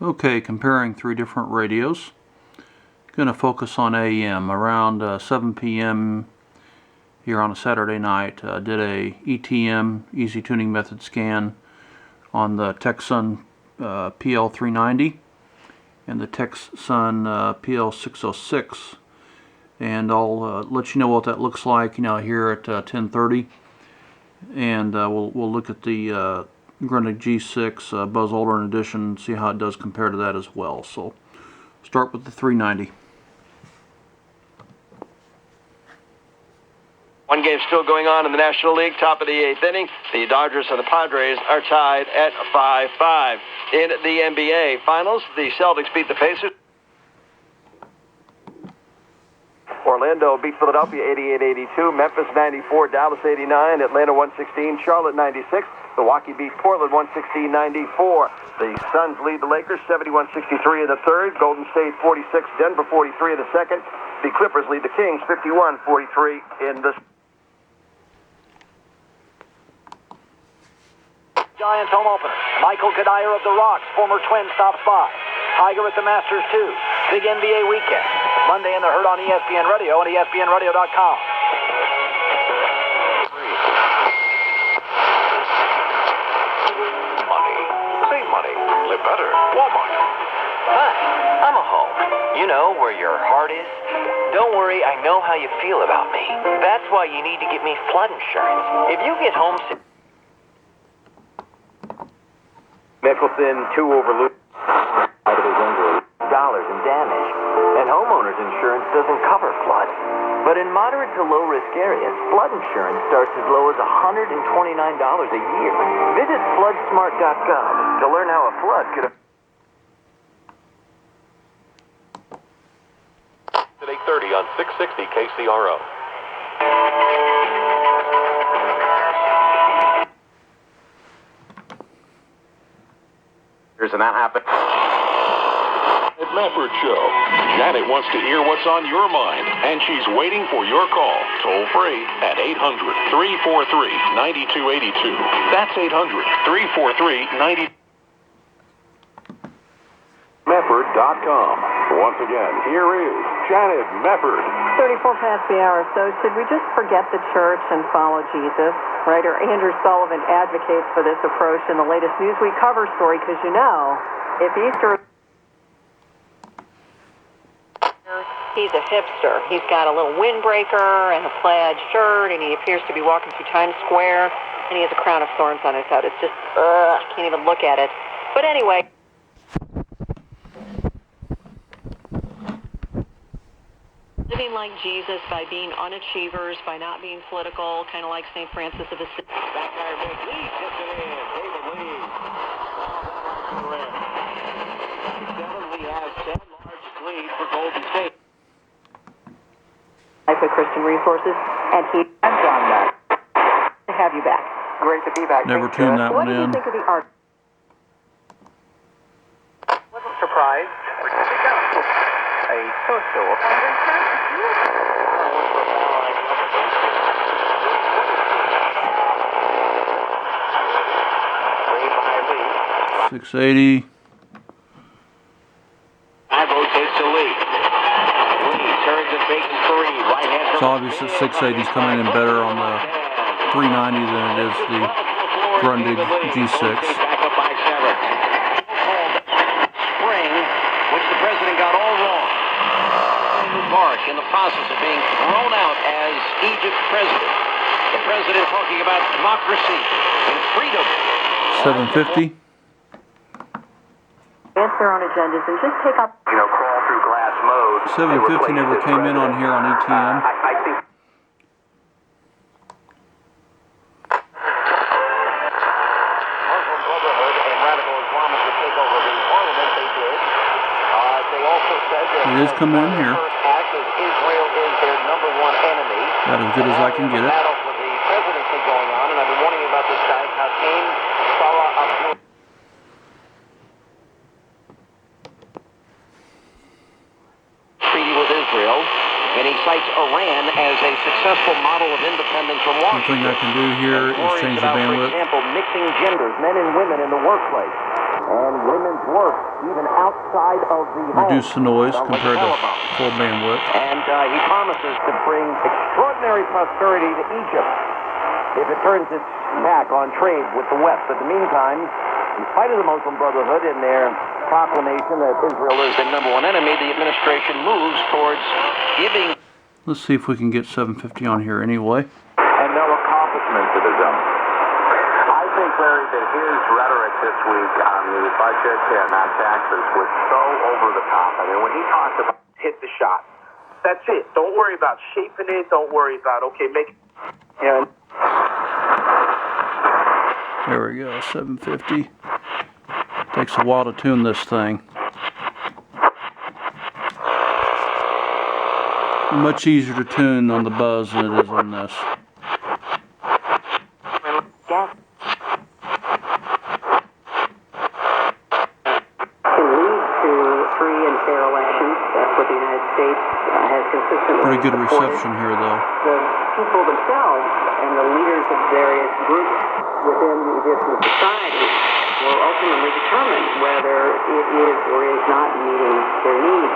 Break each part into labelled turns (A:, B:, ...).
A: Okay, comparing three different radios. Going to focus on AM. Around 7 p.m. here on a Saturday night, did a ETM, Easy Tuning Method scan on the Tecsun PL390 and the Tecsun PL606. And I'll let you know what that looks like, here at 10:30. And we'll look at the Grundig G6 Buzz Aldrin edition, see how it does compare to that as well. So start with the 390.
B: One game still going on in the National League, top of the 8th inning. The Dodgers and the Padres are tied at 5-5. In the NBA Finals, the Celtics beat the Pacers. Orlando beat Philadelphia 88-82, Memphis 94, Dallas 89, Atlanta 116, Charlotte 96. Milwaukee beat Portland 116-94. The Suns lead the Lakers 71-63 in the third. Golden State 46, Denver 43 in the second. The Clippers lead the Kings 51-43 in the
C: Giants home opener. Michael Kadire of the Rocks, former Twin, stops by. Tiger at the Masters 2. Big NBA weekend. Monday in the Herd on ESPN Radio and ESPNradio.com.
D: Money. Save money. Live better. Walmart.
E: Hi, I'm a home. You know where your heart is? Don't worry, I know how you feel about me. That's why you need to get me flood insurance. If you get homesick...
C: Mickelson, 2 over Lewis. Out of his injury. Dollars in damage. And homeowners insurance doesn't cover flood. But in moderate to low risk areas, flood insurance starts as low as $129 a year. Visit floodsmart.gov to learn how a flood could...
D: At 8:30 on 660 KCRO.
C: And that happened.
D: At Mefford Show. Janet wants to hear what's on your mind, and she's waiting for your call, toll free at 800-343-9282. That's 800-343-9282. Mefford.com. Once again, here is Janet Mefford.
F: 34 past the hour. So should we just forget the church and follow Jesus? Writer Andrew Sullivan advocates for this approach in the latest Newsweek cover story because, if Easter...
G: He's a hipster. He's got a little windbreaker and a plaid shirt, and he appears to be walking through Times Square, and he has a crown of thorns on his head. It's just, I can't even look at it. But anyway... Living like Jesus by being unachievers, by not being political, kind of like St. Francis of Assisi.
B: Backfire big lead, gets it in. David Lee. We have 10 large lead for Golden State.
F: For Christian Resources, and he...
C: I'm John Mack.
F: To have you back.
C: Great to be back.
A: Never tuned that
F: What
A: one
F: do you
A: in.
F: think of the art?
C: Wasn't surprised. Where did it go? A social.
A: Lee. 680.
B: Ivo takes the lead. Lee turns and fakes his three. Right hand.
A: It's obvious that 680 is coming in better on the 390 than it is the Grundig G6.
B: Back up by 7. Spring, which the president got all wrong. Park in the process of being thrown out as Egypt president. The president talking about democracy and freedom.
A: 750.
F: Advance their own agendas and just take up...
C: Crawl through glass mode.
A: 750 never came in on here on ETM.
C: I think...
B: Muslim Brotherhood and radical Islamists would take over the parliament. They did. They also said that...
A: It is coming in here.
B: Israel is their number one enemy.
A: About as good as I can get it.
B: Battle for the presidency going on, and I've been warning you about this guy, Hossein Salah Abdul. Treaty with Israel, and he
H: cites Iran as a successful model of independence from
A: One thing I can do here is change the
H: For
A: bandwidth.
H: example, mixing genders, men and women in the workplace, and women's work, even outside of the home.
A: Reduce the noise compared to full bandwidth.
H: And he promises to bring extraordinary prosperity to Egypt if it turns its back on trade with the West. But in the meantime, in spite of the Muslim Brotherhood and their proclamation that Israel is their number one enemy, the administration moves towards giving.
A: Let's see if we can get 750 on here anyway.
C: And no accomplishments of his own. I think, Larry, that his rhetoric this week on the budget and on taxes was so over the top. I mean, when he talked about
I: hit the shot. That's it. Don't worry about shaping it. Don't worry about, okay, make it. You know.
A: There we go, 750. Takes a while to tune this thing. Much easier to tune on the buzz than it is on this.
F: Can lead to free and fair elections. That's what the United States has consistently
A: Pretty good
F: supported.
A: reception here, though.
F: The people themselves and the leaders of various groups within the Egyptian society will ultimately determine whether it is or is not meeting their needs.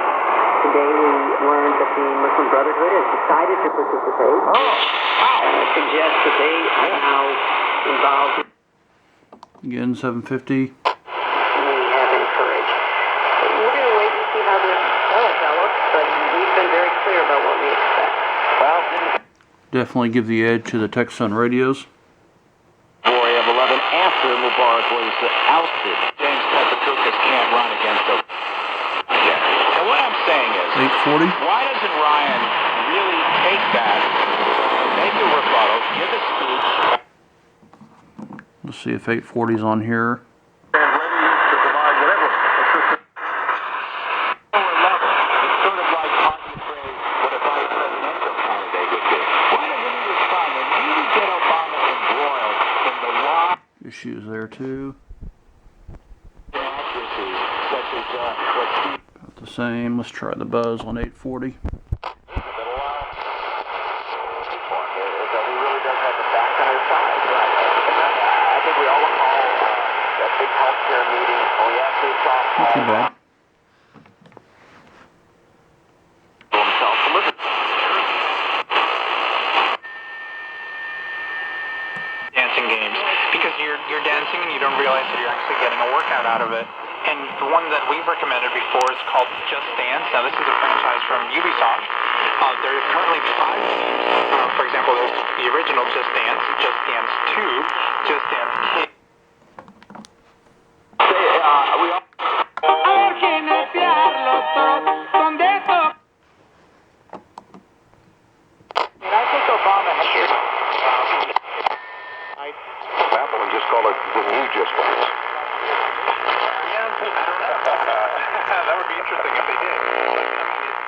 F: Today we learned that the Muslim Brotherhood has decided to participate. Suggests that they are now involved.
A: Again, 750.
F: We have encouraged.
G: We're going to wait and see how this develops, but we've been very clear about what we expect.
H: Well,
A: Definitely give the edge to the Tecsun radios.
H: Glory of 11 after Mubarak was ousted.
C: James Pepatukas can't run against them. Yeah. And what I'm saying is,
A: 840.
C: why doesn't Ryan really take that, make a rebuttal, give a speech?
A: Let's see if 840's on here.
C: And ready to provide whatever assistance. Lower level, it's sort of like talking phrase what a vice presidential candidate would do. Why doesn't he respond and really get Obama embroiled in the why
A: Issues there too.
C: inaccuracies such as what Steve
A: About the same. Let's try the buzz on 840. Not too bad.
J: Dancing games, because you're dancing and you don't realize that you're actually getting a workout out of it. And the one that we've recommended before is called Just Dance. Now this is a franchise from Ubisoft. There are currently 5 games. For example, there's the original Just Dance 2, Just Dance Kids. And I think Obama has
D: Apple and just call it the new Just Dance.
J: That would be interesting if they did.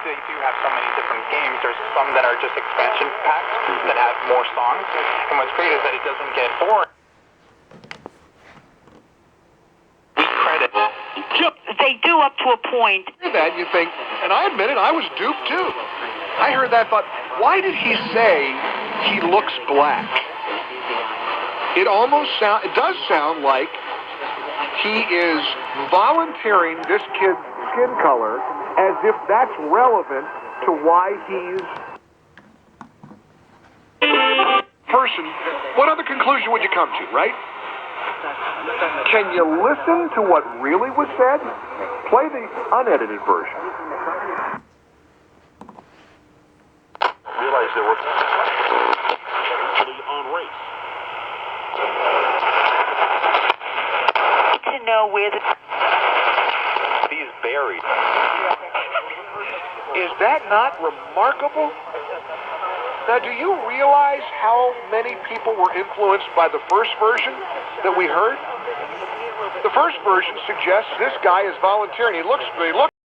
J: They do have so many different games. There's some that are just expansion packs that have more songs. And what's great is that it doesn't get boring. We credit.
K: They do up to a point.
L: That you think, and I admit it, I was duped too. I heard that, thought, why did he say he looks black? It does sound like he is volunteering this kid's skin color as if that's relevant to why he's person. What other conclusion would you come to, right? Can you listen to what really was said? Play the unedited version.
D: Realize there were actually on race.
K: To know where
D: He's buried.
L: Is that not remarkable? Now, do you realize how many people were influenced by the first version that we heard? The first version suggests this guy is volunteering. He looks